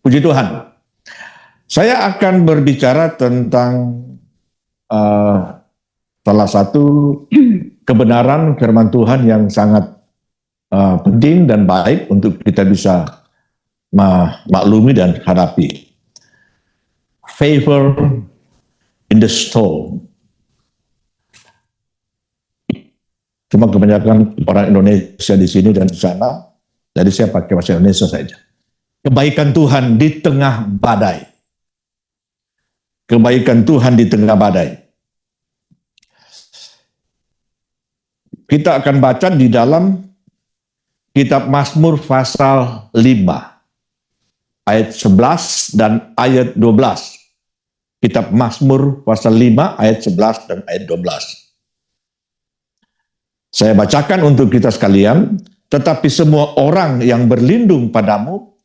Puji Tuhan. Saya akan berbicara tentang salah satu kebenaran firman Tuhan yang sangat penting dan baik untuk kita bisa maklumi dan hadapi. Favor in the storm. Cuma kebanyakan orang Indonesia di sini dan di sana, jadi saya pakai bahasa Indonesia saja. Kebaikan Tuhan di tengah badai. Kebaikan Tuhan di tengah badai. Kita akan baca di dalam kitab Mazmur pasal 5, ayat 11 dan ayat 12. Kitab Mazmur pasal 5, ayat 11 dan ayat 12. Saya bacakan untuk kita sekalian, tetapi semua orang yang berlindung padamu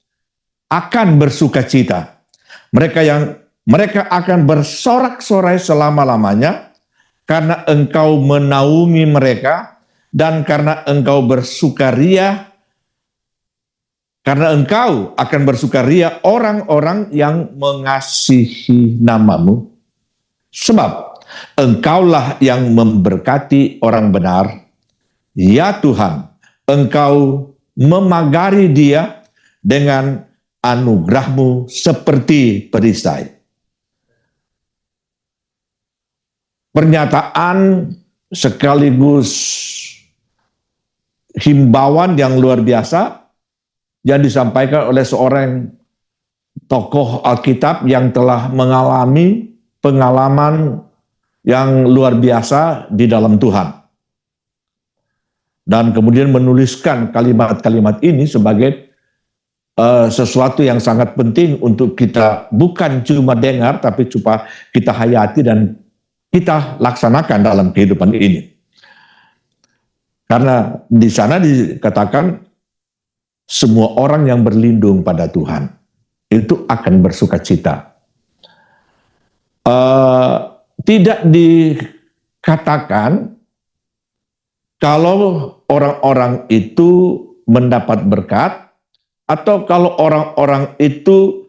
akan bersukacita. Mereka akan bersorak-sorai selama-lamanya karena engkau menaungi mereka dan karena engkau bersukaria. Karena engkau akan bersukaria orang-orang yang mengasihi namamu. Sebab engkaulah yang memberkati orang benar. Ya Tuhan, engkau memagari dia dengan anugerahmu seperti perisai. Pernyataan sekaligus himbauan yang luar biasa yang disampaikan oleh seorang tokoh Alkitab yang telah mengalami pengalaman yang luar biasa di dalam Tuhan. Dan kemudian menuliskan kalimat-kalimat ini sebagai sesuatu yang sangat penting untuk kita bukan cuma dengar, tapi coba kita hayati dan kita laksanakan dalam kehidupan ini. Karena di sana dikatakan semua orang yang berlindung pada Tuhan itu akan bersukacita. Tidak dikatakan kalau orang-orang itu mendapat berkat atau kalau orang-orang itu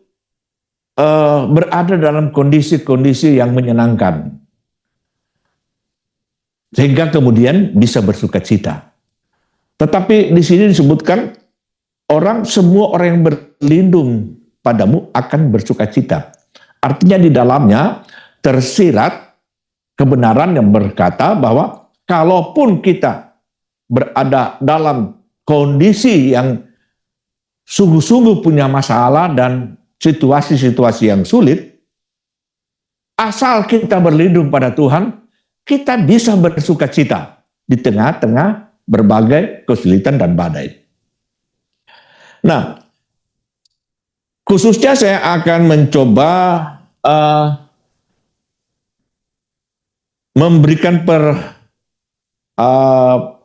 berada dalam kondisi-kondisi yang menyenangkan. Sehingga kemudian bisa bersukacita. Tetapi di sini disebutkan semua orang yang berlindung padamu akan bersukacita. Artinya di dalamnya tersirat kebenaran yang berkata bahwa kalaupun kita berada dalam kondisi yang sungguh-sungguh punya masalah dan situasi-situasi yang sulit, asal kita berlindung pada Tuhan, kita bisa bersukacita di tengah-tengah berbagai kesulitan dan badai. Nah, khususnya saya akan mencoba memberikan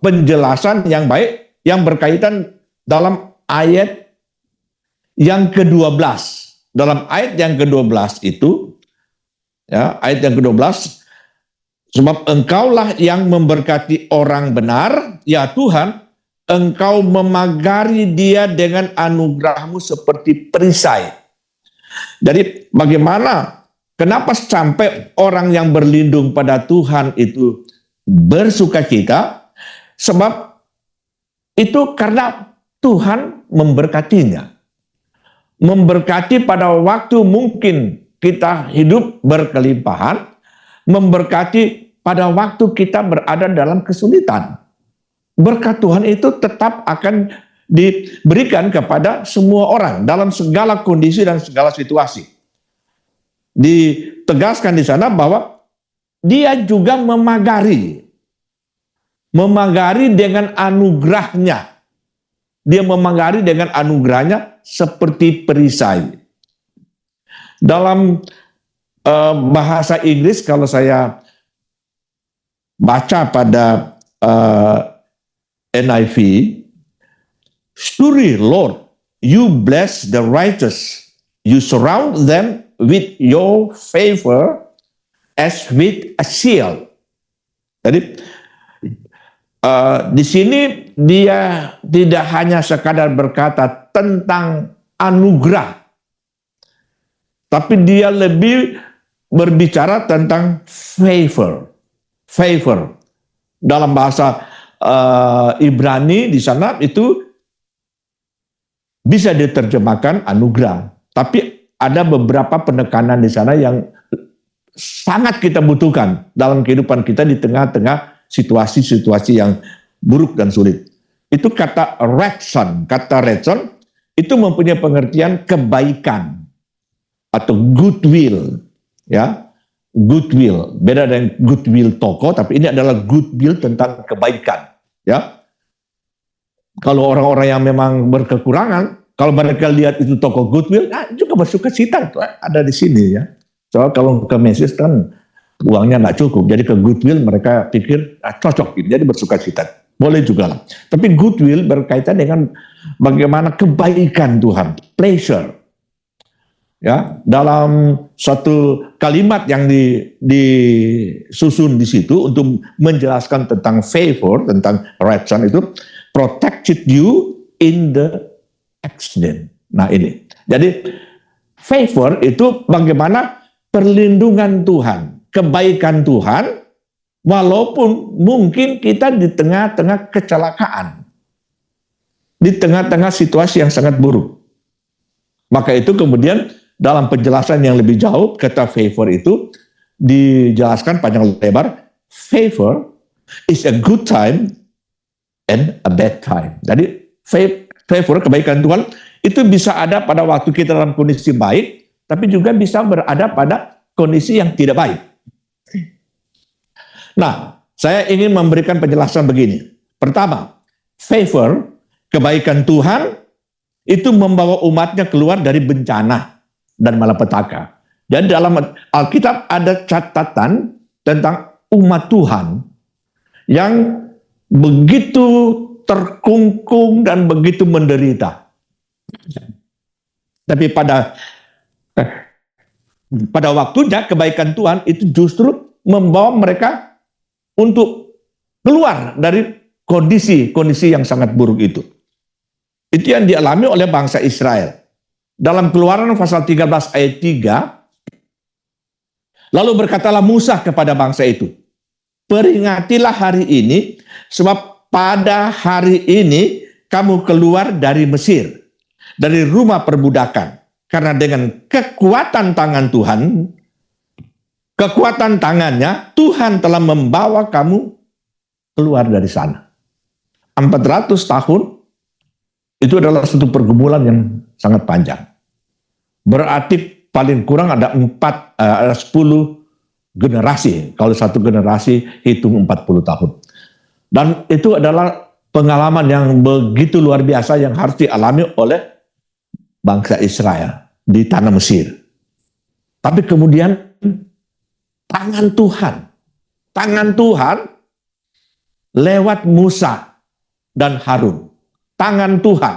penjelasan yang baik yang berkaitan dalam ayat yang ke-12. Dalam ayat yang ke-12 itu, ya, ayat yang ke-12, sebab engkaulah yang memberkati orang benar, ya Tuhan, engkau memagari dia dengan anugerahmu seperti perisai. Jadi bagaimana, kenapa sampai orang yang berlindung pada Tuhan itu bersukacita? Sebab itu karena Tuhan memberkatinya. Memberkati pada waktu mungkin kita hidup berkelimpahan, memberkati pada waktu kita berada dalam kesulitan. Berkat Tuhan itu tetap akan diberikan kepada semua orang dalam segala kondisi dan segala situasi. Ditegaskan di sana bahwa dia juga memagari dengan anugerahnya. Dia memagari dengan anugerahnya seperti perisai. Dalam bahasa Inggris, kalau saya baca pada NIV, surely Lord, you bless the righteous, you surround them with your favor as with a shield. Jadi di sini dia tidak hanya sekadar berkata tentang anugerah tapi dia lebih berbicara tentang favor. Favor. Dalam bahasa Ibrani di sana itu bisa diterjemahkan anugerah. Tapi ada beberapa penekanan di sana yang sangat kita butuhkan dalam kehidupan kita di tengah-tengah situasi-situasi yang buruk dan sulit. Itu kata retson. Kata retson itu mempunyai pengertian kebaikan atau goodwill, ya. Goodwill, beda dengan goodwill toko, tapi ini adalah goodwill tentang kebaikan, ya. Kalau orang-orang yang memang berkekurangan, kalau mereka lihat itu toko goodwill, juga bersuka cita, ada di sini, ya. Soal kalau ke Macy's kan uangnya nggak cukup, jadi ke goodwill mereka pikir cocok, jadi bersuka cita. Boleh juga lah. Tapi goodwill berkaitan dengan bagaimana kebaikan Tuhan, pleasure. Ya, dalam suatu kalimat yang disusun di situ untuk menjelaskan tentang favor, tentang retson itu protected you in the accident. Nah ini, jadi favor itu bagaimana perlindungan Tuhan, kebaikan Tuhan, walaupun mungkin kita di tengah-tengah kecelakaan, di tengah-tengah situasi yang sangat buruk. Maka itu kemudian dalam penjelasan yang lebih jauh, kata favor itu dijelaskan panjang lebar. Favor is a good time and a bad time. Jadi favor, kebaikan Tuhan, itu bisa ada pada waktu kita dalam kondisi baik, tapi juga bisa berada pada kondisi yang tidak baik. Nah, saya ingin memberikan penjelasan begini. Pertama, favor, kebaikan Tuhan, itu membawa umatnya keluar dari bencana dan malapetaka. Dan dalam Alkitab ada catatan tentang umat Tuhan yang begitu terkungkung dan begitu menderita. Tapi pada waktunya kebaikan Tuhan itu justru membawa mereka untuk keluar dari kondisi yang sangat buruk itu. Itu yang dialami oleh bangsa Israel. Dalam Keluaran pasal 13 ayat 3, lalu berkatalah Musa kepada bangsa itu, peringatilah hari ini, sebab pada hari ini kamu keluar dari Mesir, dari rumah perbudakan. Karena dengan kekuatan tangan Tuhan, kekuatan tangannya, Tuhan telah membawa kamu keluar dari sana. 400 tahun, itu adalah satu pergumulan yang sangat panjang. Berarti paling kurang ada 10 generasi. Kalau satu generasi hitung 40 tahun. Dan itu adalah pengalaman yang begitu luar biasa yang harus dialami oleh bangsa Israel di tanah Mesir. Tapi kemudian tangan Tuhan lewat Musa dan Harun. Tangan Tuhan.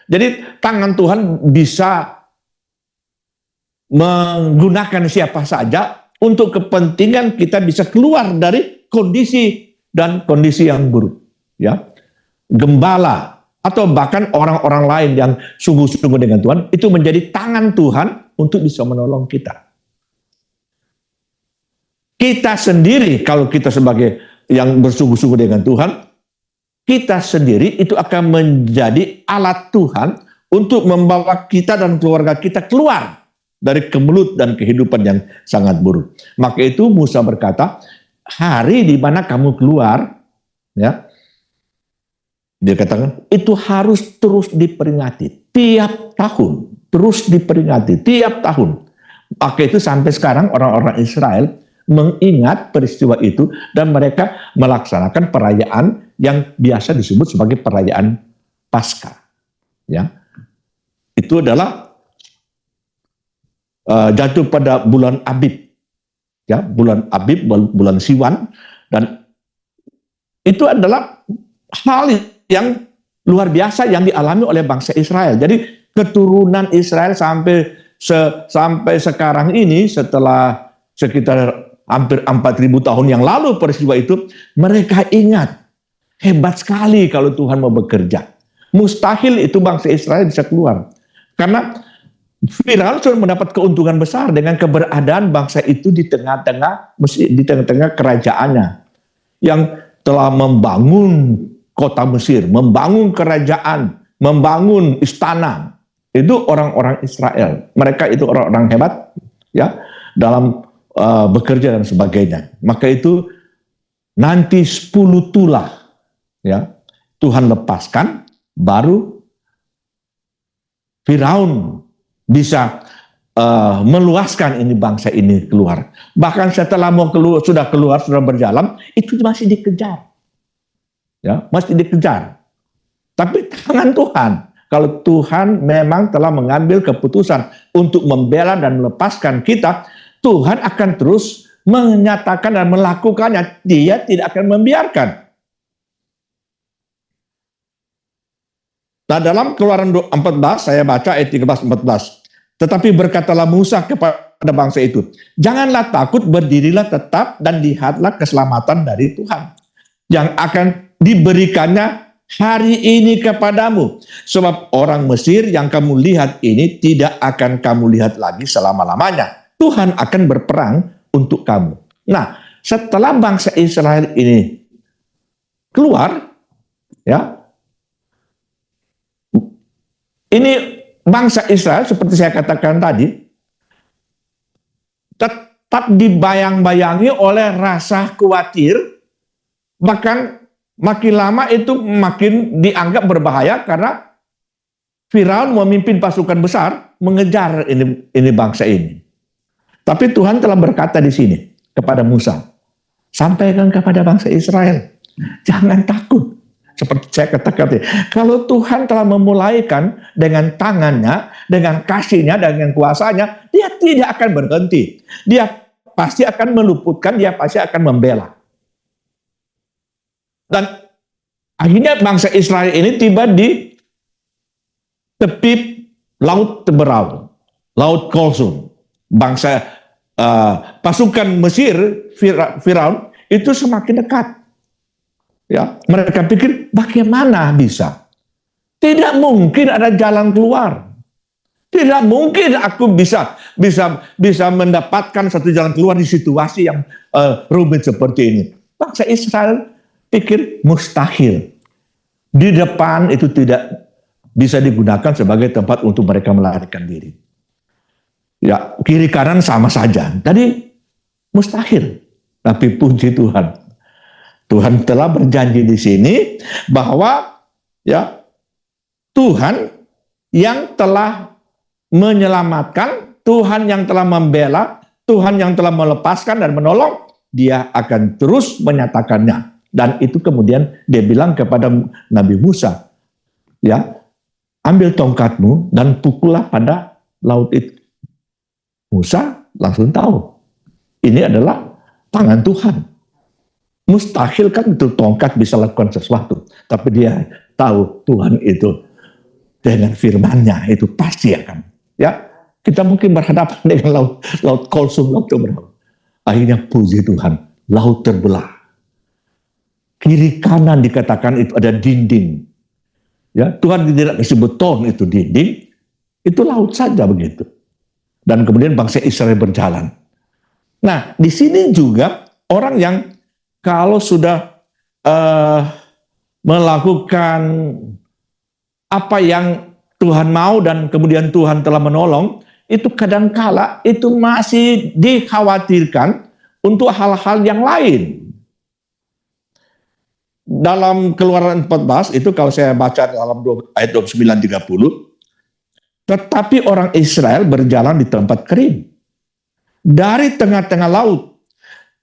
Jadi tangan Tuhan bisa menggunakan siapa saja untuk kepentingan kita bisa keluar dari kondisi yang buruk, ya. Gembala atau bahkan orang-orang lain yang sungguh-sungguh dengan Tuhan itu menjadi tangan Tuhan untuk bisa menolong kita. Kita sendiri kalau kita sebagai yang bersungguh-sungguh dengan Tuhan, kita sendiri itu akan menjadi alat Tuhan untuk membawa kita dan keluarga kita keluar dari kemelut dan kehidupan yang sangat buruk. Maka itu Musa berkata, hari di mana kamu keluar, ya, dia katakan itu harus terus diperingati tiap tahun, terus diperingati tiap tahun. Maka itu sampai sekarang orang-orang Israel mengingat peristiwa itu dan mereka melaksanakan perayaan yang biasa disebut sebagai perayaan Paskah. Ya, itu adalah jatuh pada bulan Abib, ya, bulan Abib, bulan Siwan, dan itu adalah hal yang luar biasa yang dialami oleh bangsa Israel. Jadi keturunan Israel sampai sekarang ini, setelah sekitar hampir 4.000 tahun yang lalu peristiwa itu, mereka ingat hebat sekali kalau Tuhan mau bekerja. Mustahil itu bangsa Israel bisa keluar, karena Firaun sudah mendapat keuntungan besar dengan keberadaan bangsa itu di tengah-tengah kerajaannya yang telah membangun kota Mesir, membangun kerajaan, membangun istana. Itu orang-orang Israel. Mereka itu orang-orang hebat ya dalam bekerja dan sebagainya. Maka itu nanti 10 tulah ya Tuhan lepaskan, baru Firaun bisa meluaskan ini bangsa ini keluar. Bahkan setelah sudah berjalan, itu masih dikejar. Ya, masih dikejar. Tapi tangan Tuhan, kalau Tuhan memang telah mengambil keputusan untuk membela dan melepaskan kita, Tuhan akan terus menyatakan dan melakukannya. Dia tidak akan membiarkan. Nah, dalam Keluaran 14, saya baca ayat 13-14. Tetapi berkatalah Musa kepada bangsa itu, janganlah takut, berdirilah tetap dan lihatlah keselamatan dari Tuhan yang akan diberikannya hari ini kepadamu. Sebab orang Mesir yang kamu lihat ini tidak akan kamu lihat lagi selama-lamanya. Tuhan akan berperang untuk kamu. Nah, setelah bangsa Israel ini keluar, ya, ini bangsa Israel seperti saya katakan tadi, tetap dibayang-bayangi oleh rasa khawatir, bahkan makin lama itu makin dianggap berbahaya karena Firaun memimpin pasukan besar mengejar ini bangsa ini. Tapi Tuhan telah berkata di sini kepada Musa, sampaikan kepada bangsa Israel, jangan takut. Seperti saya katakan tadi, kalau Tuhan telah memulaikan dengan tangannya, dengan kasihnya, dengan kuasanya, dia tidak akan berhenti. Dia pasti akan meluputkan, dia pasti akan membela. Dan akhirnya bangsa Israel ini tiba di tepi Laut Teberau, Laut Kulsum. Bangsa pasukan Mesir, Firaun, itu semakin dekat. Ya, mereka pikir bagaimana bisa? Tidak mungkin ada jalan keluar. Tidak mungkin aku bisa mendapatkan satu jalan keluar di situasi yang rumit seperti ini. Bangsa Israel pikir mustahil. Di depan itu tidak bisa digunakan sebagai tempat untuk mereka melarikan diri. Ya, kiri kanan sama saja. Tadi mustahil. Tapi puji Tuhan. Tuhan telah berjanji di sini bahwa ya Tuhan yang telah menyelamatkan, Tuhan yang telah membela, Tuhan yang telah melepaskan dan menolong, dia akan terus menyatakannya. Dan itu kemudian dia bilang kepada Nabi Musa, ya, ambil tongkatmu dan pukullah pada laut itu. Musa langsung tahu, ini adalah tangan Tuhan. Mustahil kan itu tongkat bisa lakukan sesuatu. Tapi dia tahu Tuhan itu dengan firman-Nya itu pasti akan. Ya, kita mungkin berhadapan dengan laut Kulsum, laut Teberau. Akhirnya puji Tuhan, laut terbelah. Kiri kanan dikatakan itu ada dinding. Ya, Tuhan tidak kasih beton itu dinding, itu laut saja begitu. Dan kemudian bangsa Israel berjalan. Nah, di sini juga orang yang kalau sudah melakukan apa yang Tuhan mau dan kemudian Tuhan telah menolong, itu kadangkala itu masih dikhawatirkan untuk hal-hal yang lain. Dalam Keluaran 14 itu kalau saya baca dalam ayat 29-30, tetapi orang Israel berjalan di tempat kering dari tengah-tengah laut.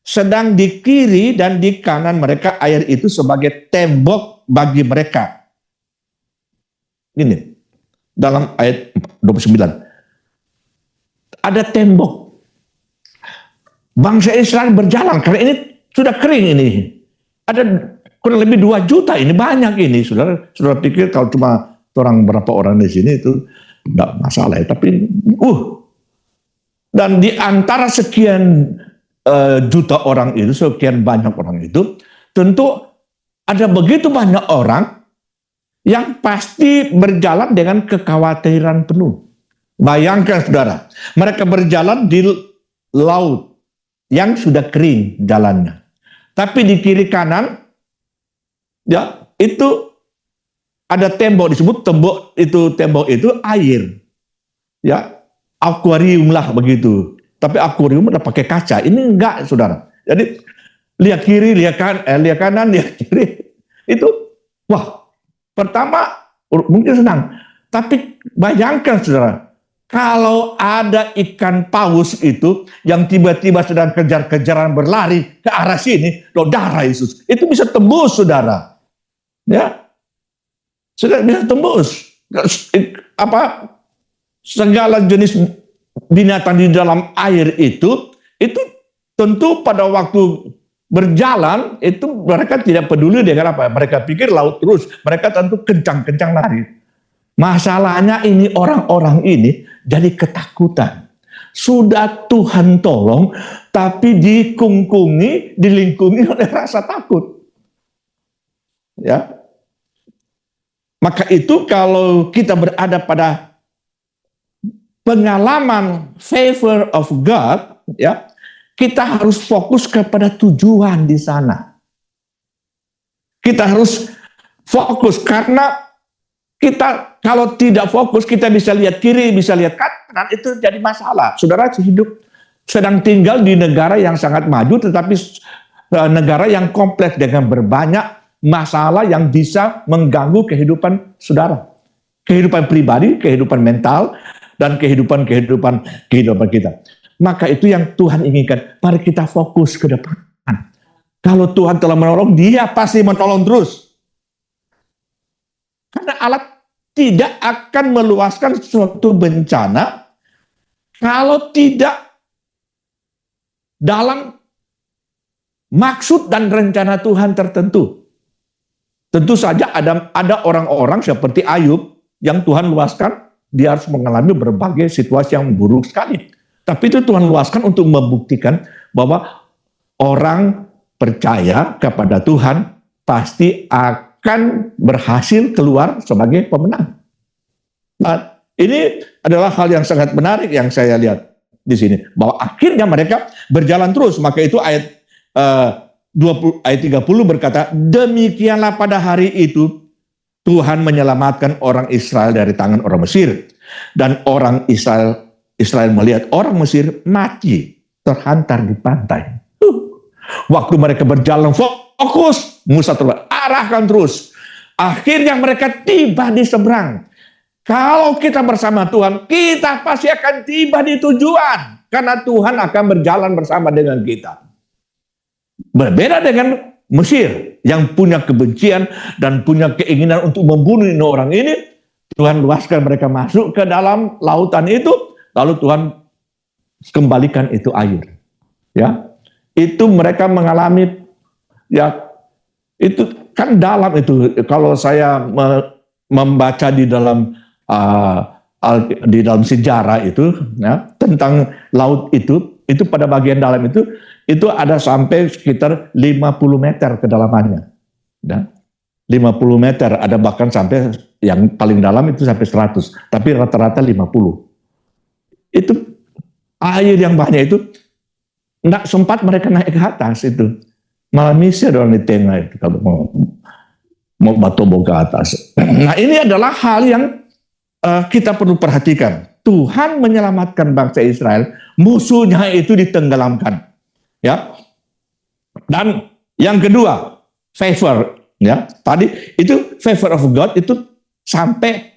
Sedang di kiri dan di kanan mereka air itu sebagai tembok bagi mereka. Ini dalam ayat 29. Ada tembok. Bangsa Israel berjalan karena ini sudah kering ini. Ada kurang lebih 2 juta ini, banyak ini. Saudara pikir kalau cuma orang berapa orang di sini itu enggak masalah ya, tapi dan di antara sekian juta orang itu, sekian banyak orang itu, tentu ada begitu banyak orang yang pasti berjalan dengan kekhawatiran penuh. Bayangkan saudara, mereka berjalan di laut yang sudah kering jalannya. Tapi di kiri kanan, ya itu ada tembok, disebut tembok itu air. Ya, akuarium lah begitu. Tapi akuarium udah pakai kaca. Ini enggak, saudara. Jadi lihat kiri, lihat kanan, lihat kiri. Itu, wah, pertama mungkin senang. Tapi bayangkan, saudara, kalau ada ikan paus itu yang tiba-tiba sedang kejar-kejaran berlari ke arah sini, darah Yesus, itu bisa tembus, saudara. Ya, sudah bisa tembus. Segala jenis binatang di dalam air itu tentu pada waktu berjalan itu mereka tidak peduli dengan apa. Mereka pikir laut terus. Mereka tentu kencang-kencang lari. Masalahnya ini orang-orang ini jadi ketakutan. Sudah Tuhan tolong, tapi dilingkungi oleh rasa takut. Ya. Maka itu kalau kita berada pada pengalaman favor of God, ya, kita harus fokus kepada tujuan di sana. Kita harus fokus karena kita kalau tidak fokus kita bisa lihat kiri, bisa lihat kanan, itu jadi masalah. Saudara sedang tinggal di negara yang sangat maju, tetapi negara yang kompleks dengan berbanyak masalah yang bisa mengganggu kehidupan saudara, kehidupan pribadi, kehidupan mental, dan kehidupan kita. Maka itu yang Tuhan inginkan. Mari kita fokus ke depan. Kalau Tuhan telah menolong, Dia pasti menolong terus. Karena Allah tidak akan meluaskan suatu bencana kalau tidak dalam maksud dan rencana Tuhan tertentu. Tentu saja ada orang-orang seperti Ayub yang Tuhan luaskan, dia harus mengalami berbagai situasi yang buruk sekali. Tapi itu Tuhan luaskan untuk membuktikan bahwa orang percaya kepada Tuhan pasti akan berhasil keluar sebagai pemenang. Nah, ini adalah hal yang sangat menarik yang saya lihat di sini. Bahwa akhirnya mereka berjalan terus. Maka itu ayat 30 berkata, demikianlah pada hari itu Tuhan menyelamatkan orang Israel dari tangan orang Mesir. Dan orang Israel melihat orang Mesir mati, terhantar di pantai. Waktu mereka berjalan fokus, Musa arahkan terus. Akhirnya mereka tiba di seberang. Kalau kita bersama Tuhan, kita pasti akan tiba di tujuan. Karena Tuhan akan berjalan bersama dengan kita. Berbeda dengan Mesir yang punya kebencian dan punya keinginan untuk membunuh orang ini. Tuhan luaskan mereka masuk ke dalam lautan itu, lalu Tuhan kembalikan itu air. Ya, itu mereka mengalami, ya itu kan dalam itu. Kalau saya membaca di dalam sejarah itu, ya, tentang laut itu pada bagian dalam itu ada sampai sekitar 50 meter kedalamannya. Ya. 50 meter, ada bahkan sampai yang paling dalam itu sampai 100, tapi rata-rata 50. Itu air yang banyak itu, tidak sempat mereka naik ke atas itu. Malah misir orang di tengah itu kalau mau batobo ke atas. Nah ini adalah hal yang kita perlu perhatikan. Tuhan menyelamatkan bangsa Israel, musuhnya itu ditenggelamkan. Ya. Dan yang kedua, favor. Ya, tadi itu favor of God itu sampai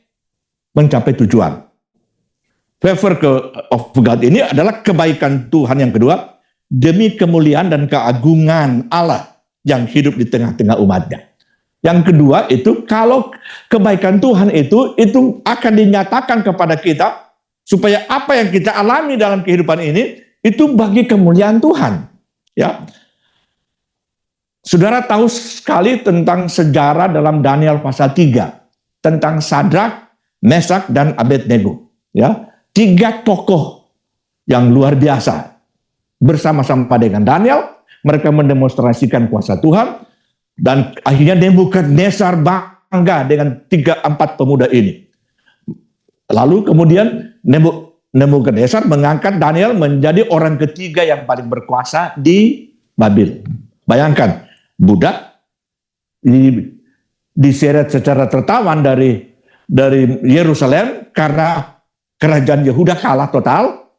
mencapai tujuan. Favor of God ini adalah kebaikan Tuhan yang kedua demi kemuliaan dan keagungan Allah yang hidup di tengah-tengah umatnya. Yang kedua itu kalau kebaikan Tuhan itu akan dinyatakan kepada kita supaya apa yang kita alami dalam kehidupan ini itu bagi kemuliaan Tuhan. Ya. Saudara tahu sekali tentang sejarah dalam Daniel pasal 3 tentang Sadrak, Mesak, dan Abednego. Ya, 3 tokoh yang luar biasa bersama-sama dengan Daniel, mereka mendemonstrasikan kuasa Tuhan dan akhirnya Nebukadnezar bangga dengan 3-4 pemuda ini. Lalu kemudian Nebukadnezar mengangkat Daniel menjadi orang ketiga yang paling berkuasa di Babel. Bayangkan, budak diseret secara tertawan dari Yerusalem karena kerajaan Yehuda kalah total,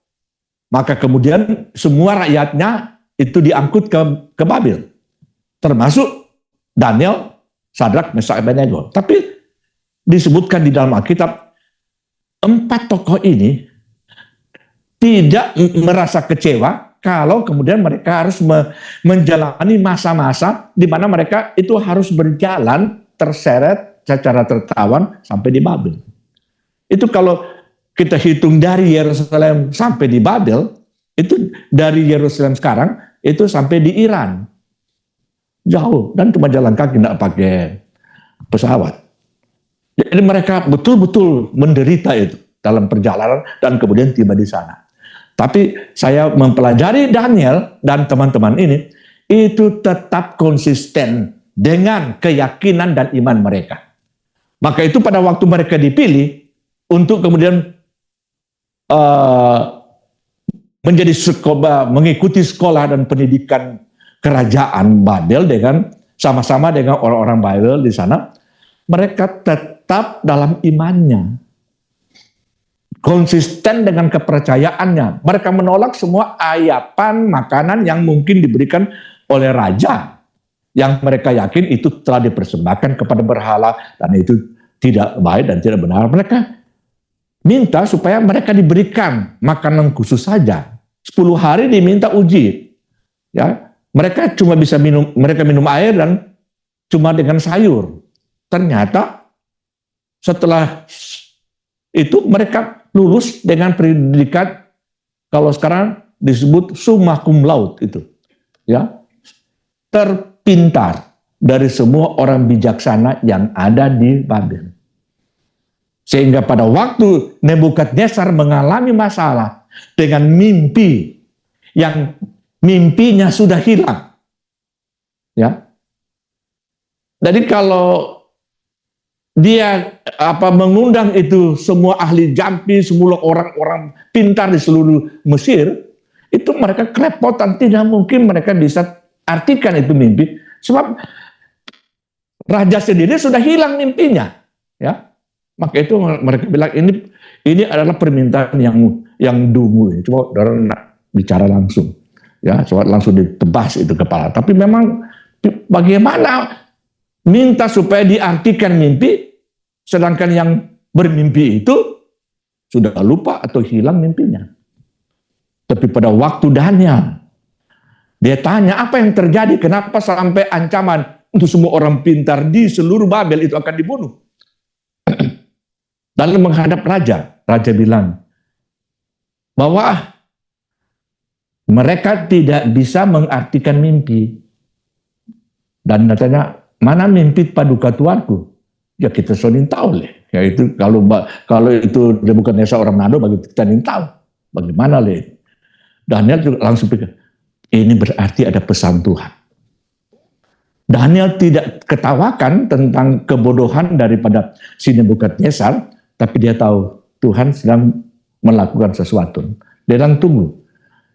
maka kemudian semua rakyatnya itu diangkut ke Babel, termasuk Daniel, Sadrak, Mesak, Abednego. Tapi disebutkan di dalam Alkitab, 4 tokoh ini tidak merasa kecewa kalau kemudian mereka harus menjalani masa-masa di mana mereka itu harus berjalan terseret secara tertawan sampai di Babel. Itu kalau kita hitung dari Yerusalem sampai di Babel, itu dari Yerusalem sekarang itu sampai di Iran. Jauh, dan cuma jalan kaki, tidak pakai pesawat. Jadi mereka betul-betul menderita itu dalam perjalanan dan kemudian tiba di sana. Tapi saya mempelajari Daniel dan teman-teman ini, itu tetap konsisten dengan keyakinan dan iman mereka. Maka itu pada waktu mereka dipilih untuk kemudian menjadi mengikuti sekolah dan pendidikan kerajaan Babel dengan sama-sama dengan orang-orang Babel di sana, mereka tetap dalam imannya, konsisten dengan kepercayaannya. Mereka menolak semua ayapan makanan yang mungkin diberikan oleh raja, yang mereka yakin itu telah dipersembahkan kepada berhala dan itu tidak baik dan tidak benar. Mereka minta supaya mereka diberikan makanan khusus saja. 10 hari diminta uji. Ya, mereka cuma bisa minum air dan cuma dengan sayur. Ternyata setelah itu mereka lulus dengan pendidikan, kalau sekarang disebut summa cum laude itu. Ya, terpintar dari semua orang bijaksana yang ada di Babel. Sehingga pada waktu Nebukadnezar mengalami masalah dengan mimpi yang mimpinya sudah hilang. Ya. Jadi kalau dia mengundang itu semua ahli jampi, semua orang-orang pintar di seluruh Mesir, itu mereka kerepotan, tidak mungkin mereka bisa artikan itu mimpi, sebab raja sendiri sudah hilang mimpinya, ya. Maka itu mereka bilang ini adalah permintaan yang dungu. Coba orang bicara langsung, ya, coba langsung ditebas itu kepala. Tapi memang bagaimana minta supaya diartikan mimpi, sedangkan yang bermimpi itu sudah lupa atau hilang mimpinya. Tapi pada waktu Daniel, dia tanya apa yang terjadi, kenapa sampai ancaman untuk semua orang pintar di seluruh Babel itu akan dibunuh. Lalu menghadap raja, raja bilang bahwa mereka tidak bisa mengartikan mimpi. Dan katanya, mana mimpi paduka tuanku? Ya kita sonin tahu leh. Ya itu kalau itu Nebukadnezar orang Nado, bagi kita nih tahu. Bagaimana leh? Daniel juga langsung pikir, ini berarti ada pesan Tuhan. Daniel tidak ketawakan tentang kebodohan daripada si Nebukadnezar, tapi dia tahu Tuhan sedang melakukan sesuatu. Dia bilang tunggu,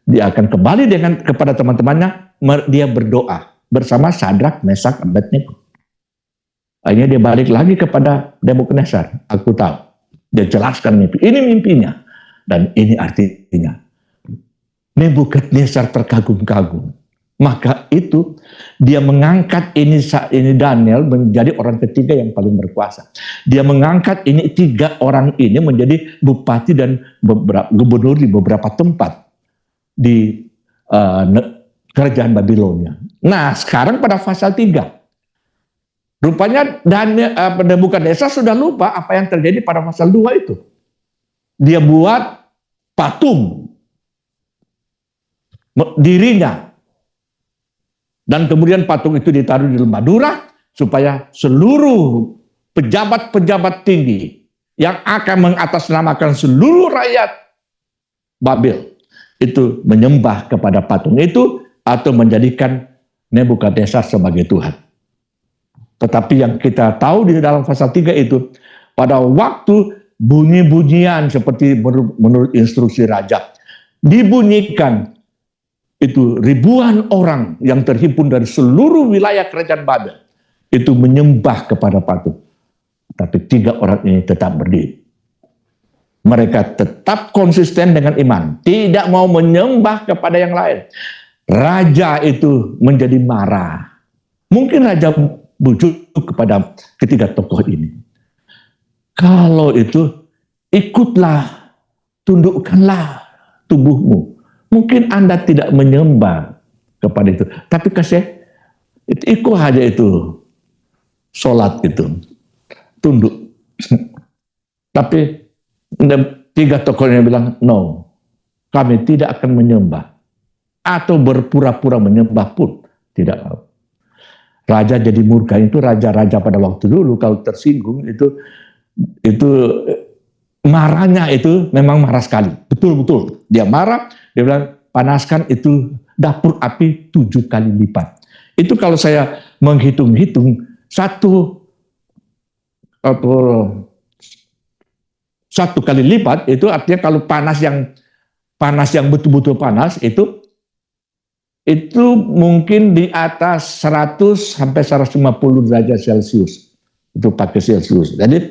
dia akan kembali kepada teman-temannya, dia berdoa bersama Sadrak, Mesak, Abednego. Akhirnya dia balik lagi kepada Nebukadnezar. Aku tahu, dia jelaskan mimpi. Ini mimpinya dan ini artinya. Nebukadnezar terkagum-kagum. Maka itu dia mengangkat ini Daniel menjadi orang ketiga yang paling berkuasa. Dia mengangkat ini 3 orang ini menjadi bupati dan gubernur di beberapa tempat di kerajaan Babilonia. Nah sekarang pada pasal 3. Rupanya Nebukadnezar sudah lupa apa yang terjadi pada pasal 2 itu. Dia buat patung dirinya. Dan kemudian patung itu ditaruh di lembah Dura supaya seluruh pejabat-pejabat tinggi yang akan mengatasnamakan seluruh rakyat Babel itu menyembah kepada patung itu atau menjadikan Nebukadnezar sebagai Tuhan. Tetapi yang kita tahu di dalam pasal 3 itu, pada waktu bunyi-bunyian seperti menurut instruksi raja. Dibunyikan, itu ribuan orang yang terhimpun dari seluruh wilayah kerajaan Babel itu menyembah kepada patung. Tapi 3 orang ini tetap berdiri. Mereka tetap konsisten dengan iman, tidak mau menyembah kepada yang lain. Raja itu menjadi marah. Mungkin raja bujuk kepada ketiga tokoh ini. Kalau itu, ikutlah, tundukkanlah tubuhmu. Mungkin Anda tidak menyembah kepada itu, tapi kasih ikut aja itu, sholat itu, tunduk. Tapi 3 tokoh ini bilang, no, kami tidak akan menyembah. Atau berpura-pura menyembah pun tidak mau. Raja jadi murka. Itu raja-raja pada waktu dulu kalau tersinggung itu marahnya itu memang marah sekali. Betul-betul. Dia marah, dia bilang panaskan itu dapur api 7 kali lipat. Itu kalau saya menghitung-hitung satu kali lipat itu artinya kalau panas yang betul-betul panas itu mungkin di atas 100 sampai 150 derajat Celcius. Itu pakai Celcius. Jadi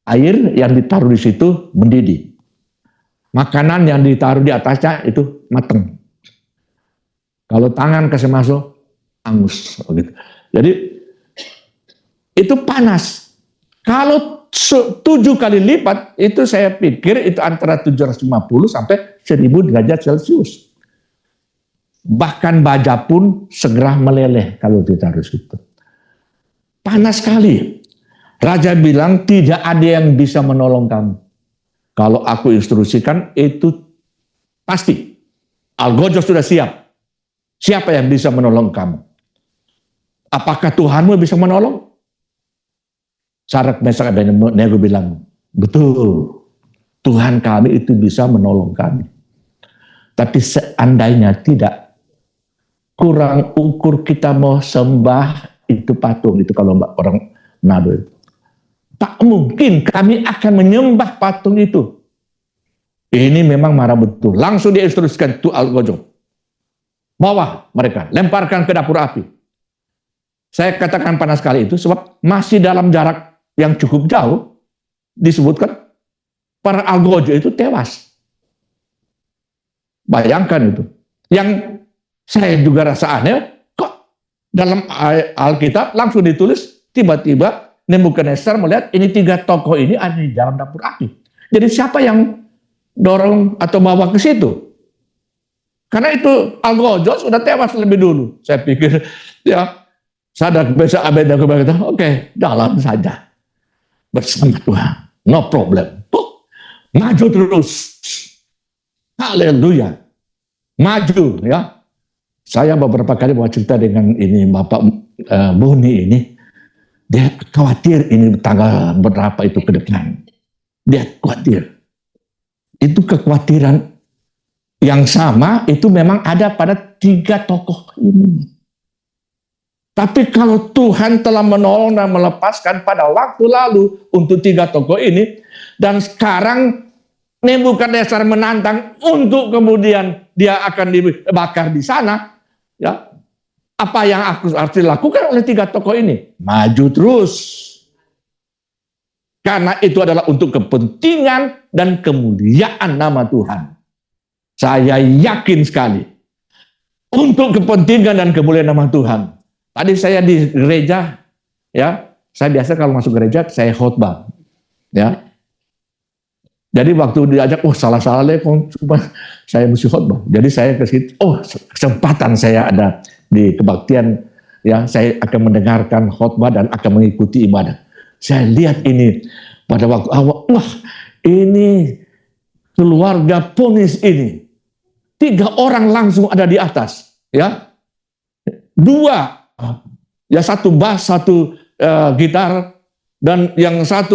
air yang ditaruh di situ mendidih. Makanan yang ditaruh di atasnya itu mateng. Kalau tangan kasih masuk, angus. Gitu. Jadi itu panas. Kalau 7 kali lipat, itu saya pikir itu antara 750 sampai 1000 derajat Celcius. Bahkan baja pun segera meleleh kalau ditaruh situ. Panas sekali. Raja bilang tidak ada yang bisa menolong kamu. Kalau aku instruksikan itu pasti. Algojo sudah siap. Siapa yang bisa menolong kamu? Apakah Tuhanmu bisa menolong? Sadrak, Mesak, Abednego bilang, betul. Tuhan kami itu bisa menolong kami. Tapi seandainya tidak, kurang ukur kita mau sembah itu patung. Itu kalau orang Manado itu. Tak mungkin kami akan menyembah patung itu. Ini memang marah betul. Langsung diinstruksikan tu Algojo. Bawa mereka, lemparkan ke dapur api. Saya katakan panas sekali itu sebab masih dalam jarak yang cukup jauh disebutkan para Algojo itu tewas. Bayangkan itu. Yang saya juga rasa aneh, kok dalam Alkitab langsung ditulis tiba-tiba Nebukadnezar melihat ini 3 tokoh ini ada di dalam dapur api. Jadi siapa yang dorong atau bawa ke situ? Karena itu Algojo sudah tewas lebih dulu. Saya pikir ya Sadrak, Mesak, Abednego berkata, oke, jalan saja bersama Tuhan, no problem. Maju terus. Haleluya. Maju ya. Saya beberapa kali mau cerita dengan ini Bapak Boni ini. Dia khawatir ini tanggal berapa itu ke depan. Dia khawatir. Itu kekhawatiran yang sama itu memang ada pada 3 tokoh ini. Tapi kalau Tuhan telah menolong dan melepaskan pada waktu lalu untuk 3 tokoh ini, dan sekarang Nebukadnezar menantang untuk kemudian dia akan dibakar di sana, ya. Apa yang aku harus dilakukan oleh 3 tokoh ini? Maju terus. Karena itu adalah untuk kepentingan dan kemuliaan nama Tuhan. Saya yakin sekali. Untuk kepentingan dan kemuliaan nama Tuhan. Tadi saya di gereja, ya, saya biasa kalau masuk gereja, saya khotbah. Ya. Jadi waktu diajak, salah-salah deh, cuma saya mesti khotbah. Jadi saya ke situ, kesempatan saya ada di kebaktian, ya, saya akan mendengarkan khotbah dan akan mengikuti ibadah. Saya lihat ini pada waktu awal, ini keluarga Ponis ini 3 orang langsung ada di atas, ya, 2, ya, 1 bass, 1 gitar, dan yang 1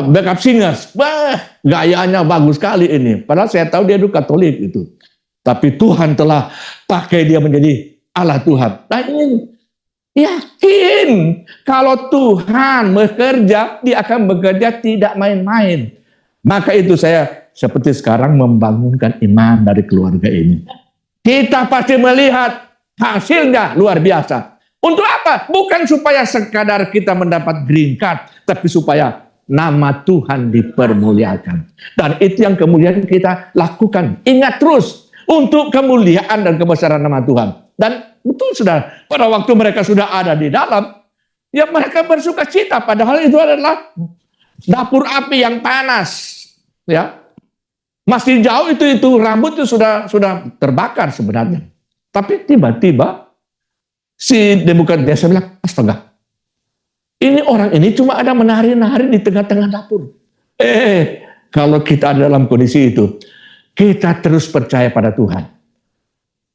backup singers. Gayanya bagus sekali ini. Padahal saya tahu dia itu Katolik itu. Tapi Tuhan telah pakai dia menjadi Allah Tuhan. Nah ini Yakin kalau Tuhan bekerja, dia akan bekerja tidak main-main. Maka itu saya seperti sekarang membangunkan iman dari keluarga ini. Kita pasti melihat hasilnya luar biasa. Untuk apa? Bukan supaya sekadar kita mendapat green card, tapi supaya nama Tuhan dipermuliakan. Dan itu yang kemudian kita lakukan. Ingat terus, untuk kemuliaan dan kebesaran nama Tuhan. Dan betul sudah, pada waktu mereka sudah ada di dalam, ya mereka bersuka cita, padahal itu adalah dapur api yang panas. Ya, masih jauh itu rambut itu sudah terbakar sebenarnya. Tapi tiba-tiba si Nebukadnezar bilang, astaga, ini orang ini cuma ada menari-nari di tengah-tengah dapur. Kalau kita ada dalam kondisi itu, kita terus percaya pada Tuhan.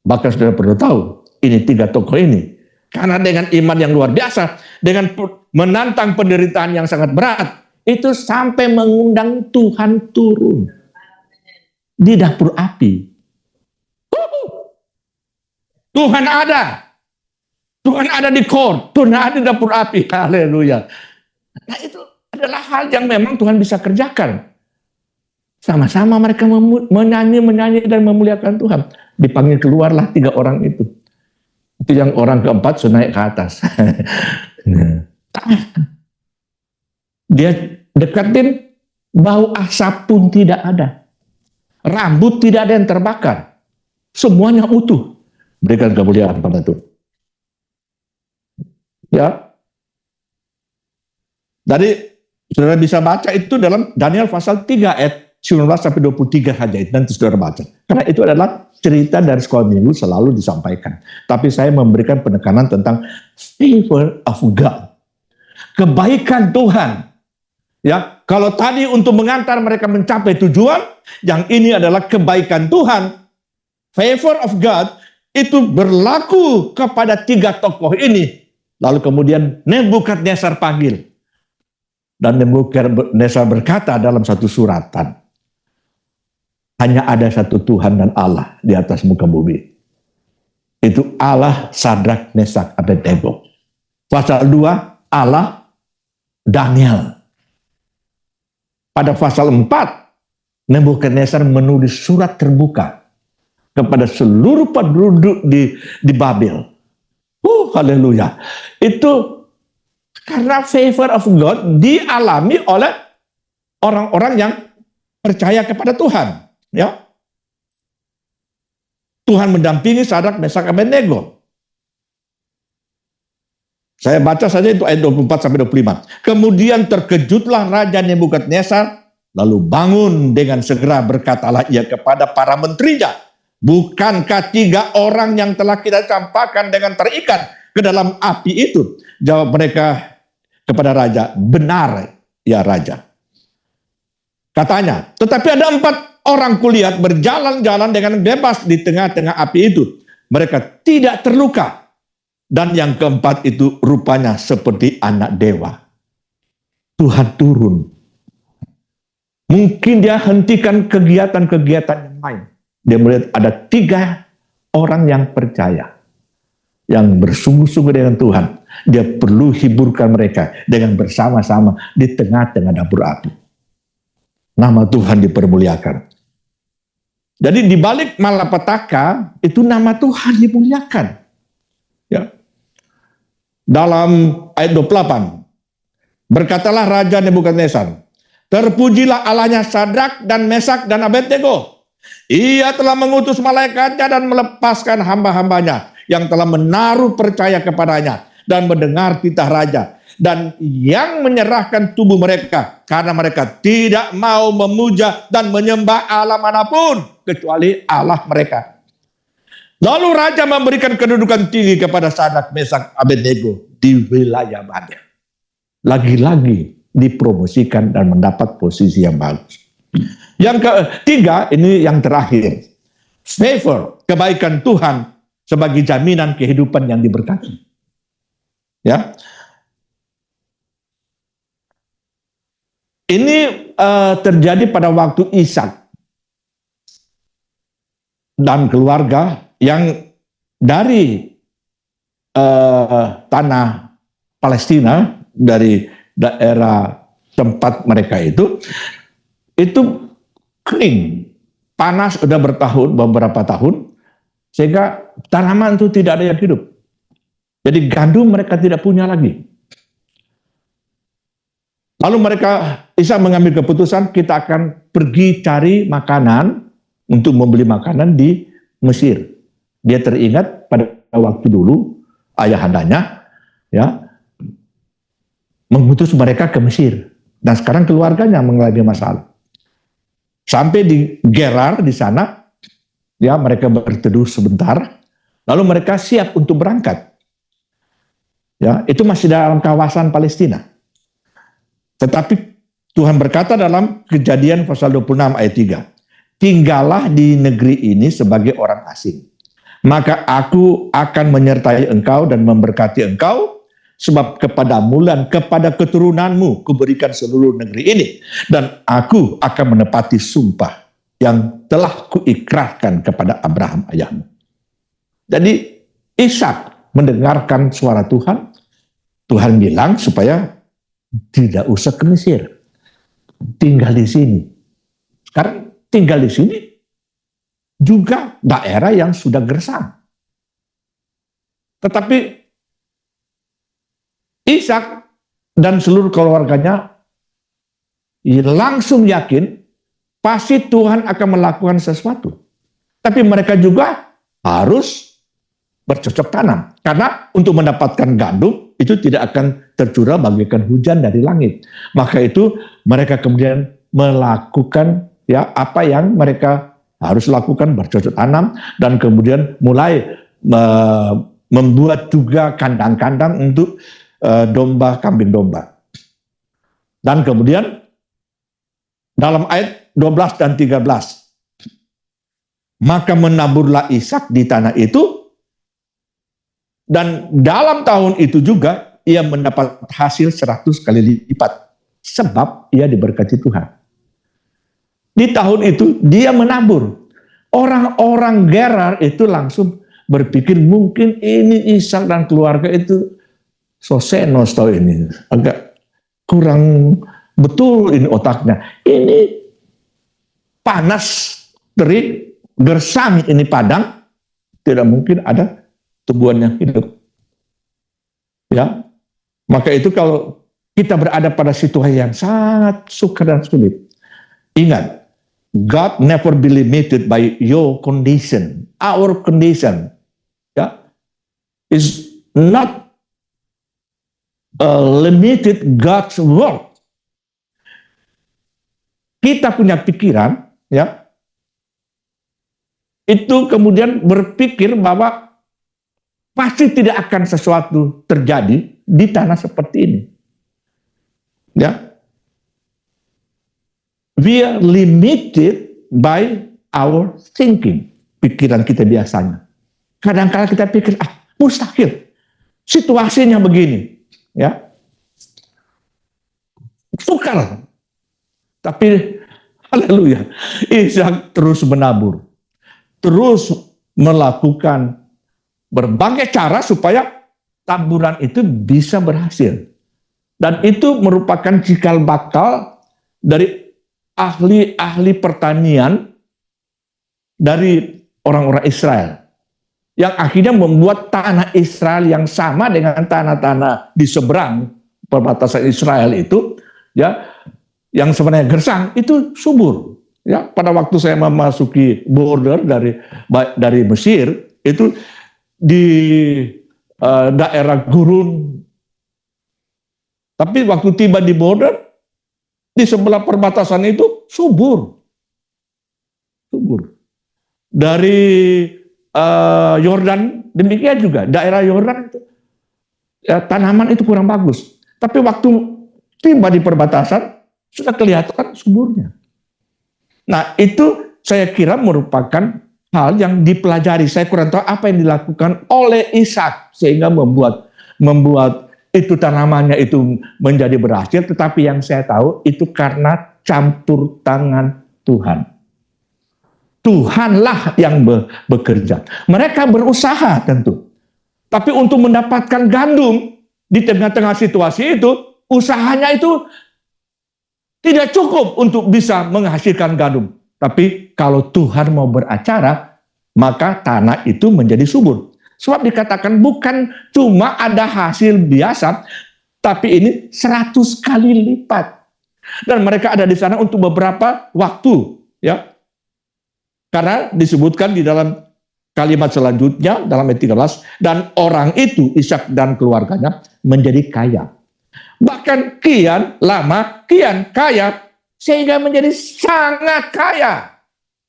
Bahkan saudara perlu tahu, ini 3 tokoh ini. Karena dengan iman yang luar biasa, dengan menantang penderitaan yang sangat berat, itu sampai mengundang Tuhan turun di dapur api. Tuhan ada. Tuhan ada di court. Tuhan ada di dapur api. Haleluya. Nah itu adalah hal yang memang Tuhan bisa kerjakan. Sama-sama mereka menyanyi dan memuliakan Tuhan. Dipanggil keluarlah 3 orang itu. Itu yang orang keempat sudah naik ke atas. Dia dekatin, bau asap pun tidak ada. Rambut tidak ada yang terbakar. Semuanya utuh. Berikan kemuliaan pada Tuhan. Ya. Jadi saudara bisa baca itu dalam Daniel pasal 3 ayat 19 sampai 23 saja, nanti saudara baca. Karena itu adalah cerita dari sekolah minggu selalu disampaikan. Tapi saya memberikan penekanan tentang favor of God. Kebaikan Tuhan. Ya, kalau tadi untuk mengantar mereka mencapai tujuan, yang ini adalah kebaikan Tuhan. Favor of God itu berlaku kepada 3 tokoh ini. Lalu kemudian Nebukadnezar panggil. Dan Nebukadnezar berkata dalam satu suratan, hanya ada satu Tuhan dan Allah di atas muka bumi. Itu Allah Sadrak, Mesak, Abednego. Pasal 2, Allah Daniel. Pada pasal 4, Nebukadnezar menulis surat terbuka kepada seluruh penduduk di Babel. Haleluya. Itu karena favor of God dialami oleh orang-orang yang percaya kepada Tuhan. Ya, Tuhan mendampingi Sadrak, Mesak, Abednego. Saya baca saja itu ayat 24 sampai 25. Kemudian terkejutlah Raja Nebukadnezar, lalu bangun dengan segera berkatalah ia kepada para menterinya, bukankah 3 orang yang telah kita campakkan dengan terikat ke dalam api itu? Jawab mereka kepada raja, benar ya raja. Katanya, tetapi ada 4 orang kulihat berjalan-jalan dengan bebas di tengah-tengah api itu. Mereka tidak terluka. Dan yang keempat itu rupanya seperti anak dewa. Tuhan turun. Mungkin dia hentikan kegiatan-kegiatan yang lain. Dia melihat ada 3 orang yang percaya. Yang bersungguh-sungguh dengan Tuhan. Dia perlu hiburkan mereka dengan bersama-sama di tengah-tengah dapur api. Nama Tuhan dipermuliakan. Jadi di balik malapetaka itu nama Tuhan dimuliakan. Ya. Dalam ayat 28, berkatalah Raja Nebukadnezar, terpujilah Allahnya Sadrak dan Mesak dan Abednego. Ia telah mengutus malaikatnya dan melepaskan hamba-hambanya yang telah menaruh percaya kepadanya dan mendengar titah raja. Dan yang menyerahkan tubuh mereka karena mereka tidak mau memuja dan menyembah Allah manapun kecuali Allah mereka. Lalu raja memberikan kedudukan tinggi kepada Sadrak, Mesak, Abednego di wilayah Babel. Lagi-lagi dipromosikan dan mendapat posisi yang bagus. Yang ketiga, ini yang terakhir. Favor, kebaikan Tuhan sebagai jaminan kehidupan yang diberkati. Ya. Ini terjadi pada waktu Ishak dan keluarga yang dari tanah Palestina dari daerah tempat mereka itu kering, panas udah beberapa tahun, sehingga tanaman itu tidak ada yang hidup. Jadi gandum mereka tidak punya lagi. Lalu Ishak mengambil keputusan, kita akan pergi cari makanan untuk membeli makanan di Mesir. Dia teringat pada waktu dulu ayahandanya ya mengutus mereka ke Mesir, dan sekarang keluarganya mengalami masalah. Sampai di Gerar di sana, ya mereka berteduh sebentar, lalu mereka siap untuk berangkat. Ya, itu masih dalam kawasan Palestina. Tetapi Tuhan berkata dalam Kejadian pasal 26 ayat 3, tinggallah di negeri ini sebagai orang asing. Maka aku akan menyertai engkau dan memberkati engkau, sebab kepadamu dan kepada keturunanmu kuberikan seluruh negeri ini, dan aku akan menepati sumpah yang telah kuikrarkan kepada Abraham ayahmu. Jadi Ishak mendengarkan suara Tuhan. Tuhan bilang supaya tidak usah ke Mesir, tinggal di sini. Sekarang tinggal di sini juga daerah yang sudah gersang. Tetapi Ishak dan seluruh keluarganya langsung yakin pasti Tuhan akan melakukan sesuatu. Tapi mereka juga harus bercocok tanam. Karena untuk mendapatkan gandum itu tidak akan tercurah bagaikan hujan dari langit. Maka itu mereka kemudian melakukan ya apa yang mereka harus lakukan, bercocok tanam, dan kemudian mulai membuat juga kandang-kandang untuk domba, kambing domba. Dan kemudian dalam ayat 12 dan 13, maka menaburlah Ishak di tanah itu, dan dalam tahun itu juga ia mendapat hasil 100 kali lipat, sebab ia diberkati Tuhan. Di tahun itu dia menabur. Orang-orang Gerar itu langsung berpikir mungkin ini Ishak dan keluarga itu sosenos tahu ini, agak kurang betul ini otaknya. Ini panas, terik, gersang ini padang, tidak mungkin ada tumbuhan yang hidup. Ya, maka itu kalau kita berada pada situasi yang sangat sukar dan sulit, ingat, God never be limited by your condition. Our condition, ya, is not limited God's word. Kita punya pikiran, ya, itu kemudian berpikir bahwa pasti tidak akan sesuatu terjadi di tanah seperti ini. Ya, we are limited by our thinking. Pikiran kita biasanya. Kadang-kadang kita pikir, mustahil. Situasinya begini. Ya, sukar. Tapi, haleluya, Ishak terus menabur. Terus melakukan berbagai cara supaya taburan itu bisa berhasil. Dan itu merupakan cikal bakal dari ahli-ahli pertanian dari orang-orang Israel, yang akhirnya membuat tanah Israel yang sama dengan tanah-tanah di seberang perbatasan Israel itu, ya, yang sebenarnya gersang, itu subur. Ya, pada waktu saya memasuki border dari Mesir, itu di daerah gurun. Tapi waktu tiba di border, di sebelah perbatasan itu subur. Subur. Dari Yordan, demikian juga. Daerah Yordan itu, ya, tanaman itu kurang bagus. Tapi waktu tiba di perbatasan, sudah kelihatan suburnya. Nah, itu saya kira merupakan hal yang dipelajari. Saya kurang tahu apa yang dilakukan oleh Ishak sehingga membuat itu tanamannya itu menjadi berhasil. Tetapi yang saya tahu itu karena campur tangan Tuhan. Tuhanlah yang bekerja. Mereka berusaha tentu. Tapi untuk mendapatkan gandum di tengah-tengah situasi itu, usahanya itu tidak cukup untuk bisa menghasilkan gandum. Tapi kalau Tuhan mau beracara, maka tanah itu menjadi subur. Sebab dikatakan bukan cuma ada hasil biasa, tapi ini 100 kali lipat. Dan mereka ada di sana untuk beberapa waktu, ya. Karena disebutkan di dalam kalimat selanjutnya dalam ayat 13, dan orang itu, Ishak dan keluarganya, menjadi kaya. Bahkan kian lama, kian kaya, sehingga menjadi sangat kaya.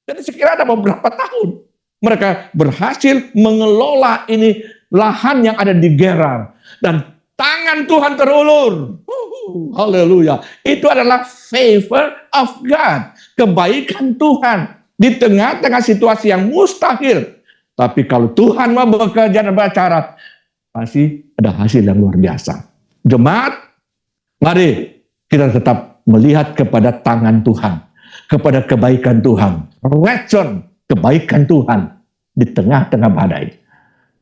Jadi sekira ada beberapa tahun, mereka berhasil mengelola ini lahan yang ada di Gerar. Dan tangan Tuhan terulur. Haleluya. Itu adalah favor of God. Kebaikan Tuhan di tengah-tengah situasi yang mustahil. Tapi kalau Tuhan mau bekerja dan beracara, pasti ada hasil yang luar biasa. Jemaat, mari kita tetap melihat kepada tangan Tuhan, kepada kebaikan Tuhan, respon kebaikan Tuhan di tengah-tengah badai.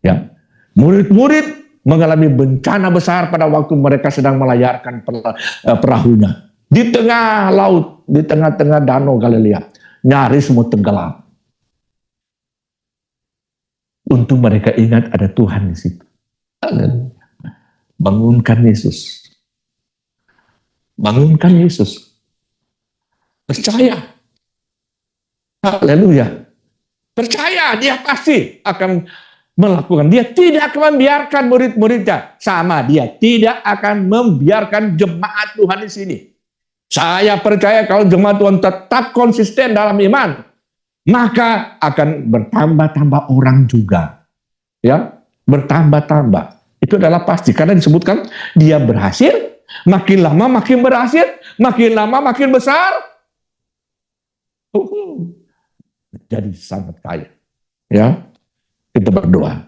Ya, murid-murid mengalami bencana besar pada waktu mereka sedang melayarkan perahunya di tengah laut, di tengah-tengah danau Galilea, nyaris mau tenggelam. Untung mereka ingat ada Tuhan di situ. Bangunkan Yesus. Bangunkan Yesus. Percaya. Haleluya. Percaya, dia pasti akan melakukan. Dia tidak akan membiarkan murid-muridnya. Sama, dia tidak akan membiarkan jemaat Tuhan di sini. Saya percaya kalau jemaat Tuhan tetap konsisten dalam iman, maka akan bertambah-tambah orang juga. Ya, bertambah-tambah. Itu adalah pasti. Karena disebutkan dia berhasil, makin lama makin berhasil, makin lama makin besar. Jadi sangat kaya. Ya, kita berdoa.